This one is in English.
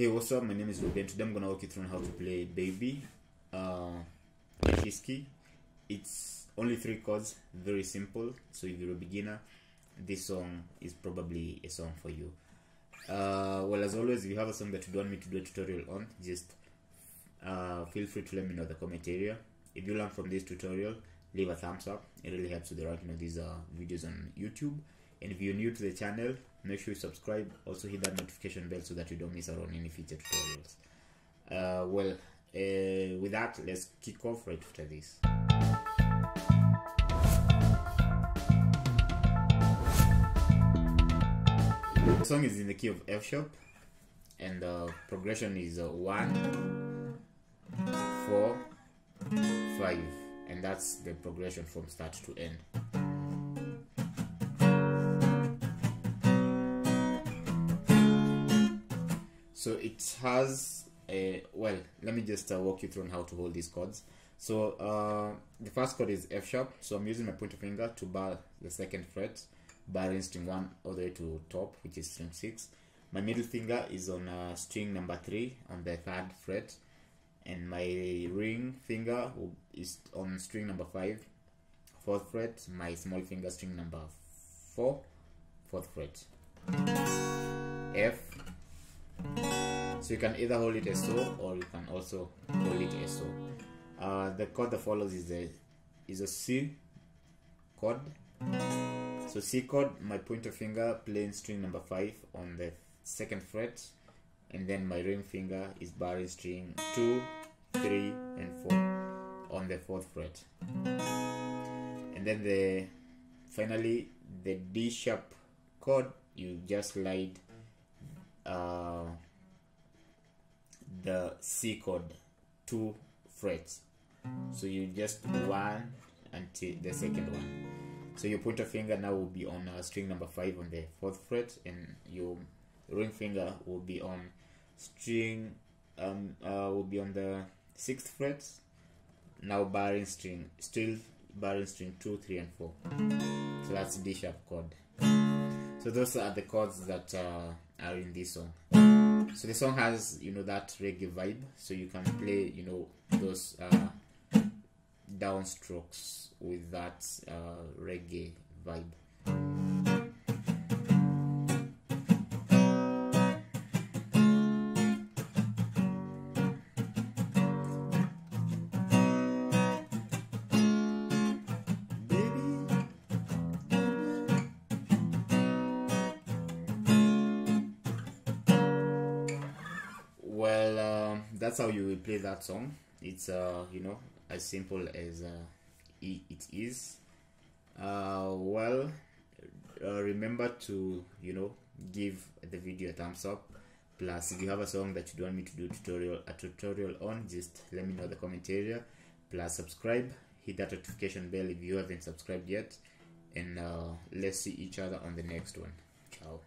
Hey, what's up? My name is Ruben. Today I'm gonna walk you through on how to play Baby Nyashinski. It's only 3 chords, very simple. So if you're a beginner, this song is probably a song for you. Well, as always, if you have a song that you don't want me to do a tutorial on, just feel free to let me know in the comment area. If you learn from this tutorial, leave a thumbs up. It really helps with the ranking of these videos on YouTube. And if you're new to the channel, make sure you subscribe. Also hit that notification bell so that you don't miss out on any future tutorials. With that, let's kick off right after this. The song is in the key of F sharp, and the progression is 1, 4, 5, and that's the progression from start to end. So it has a, well, let me just walk you through on how to hold these chords. So the first chord is F sharp, so I'm using my pointer finger to bar the 2nd fret, barring string 1 all the way to top, which is string 6. My middle finger is on string number 3 on the 3rd fret, and my ring finger is on string number 5, 4th fret. My small finger string number 4, 4th fret. F. So you can either hold it as so, or you can also hold it as so. The chord that follows is a C chord. So C chord, my pointer finger playing string number 5 on the 2nd fret, and then my ring finger is barring string 2, 3, and 4 on the 4th fret. And then finally the D sharp chord, you just slide the C chord 2 frets, so you just 1 until the 2nd one. So your pointer finger now will be on string number 5 on the 4th fret, and your ring finger will be on string will be on the 6th fret, now barring string, still barring string 2, 3, and 4. So that's D sharp chord. So those are the chords that are in this song. So the song has, that reggae vibe, so you can play, those downstrokes with that reggae vibe. Well, that's how you will play that song. It's as simple as it is. Remember to give the video a thumbs up. Plus, if you have a song that you don't want me to do a tutorial on, just let me know in the comment area. Plus, subscribe, hit that notification bell if you haven't subscribed yet, and let's see each other on the next one. Ciao.